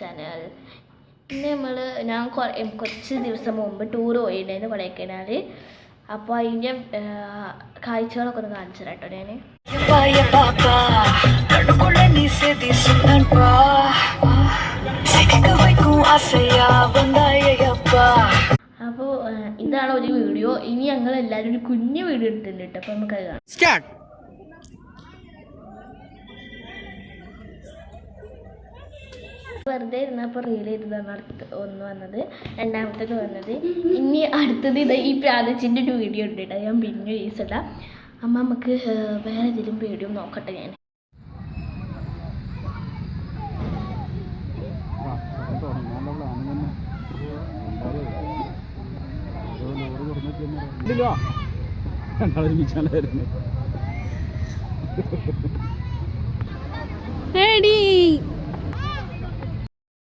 Channel. ഇന്ന് ഞാൻ കുറച്ച് ദിവസം മുമ്പ് ടൂർ പോയിട്ടുണ്ടായിരുന്നു കൊടൈക്കനാൽ. അപ്പോൾ അതിൻ്റെ കാഴ്ചകളൊക്കെ ഒന്ന് കാണിച്ചു തരാം കേട്ടോ ഞാൻ. അപ്പോൾ ഇതാണ് ഒരു വീഡിയോ. ഇനി ഞങ്ങൾ എല്ലാവരും ഒരു കുഞ്ഞു വീഡിയോ എടുത്തിട്ടുണ്ട് കേട്ടോ. അപ്പോൾ നമുക്കത് കാണാം. വെറുതെ ഇരുന്നപ്പോൾ റീൽ ചെയ്തതാണ് ഒന്ന് വന്നത്. രണ്ടാമത്തേത് വന്നത്. ഇനി അടുത്തത് ഈ പ്രാദേശിൻ്റെ ഒരു വീഡിയോ ഉണ്ട് കേട്ടോ. ഞാൻ പിന്നെ യൂസല്ല. അമ്മ നമുക്ക് വേറെ ഏതെങ്കിലും വീഡിയോ നോക്കട്ടെ ഞാൻ. Ready.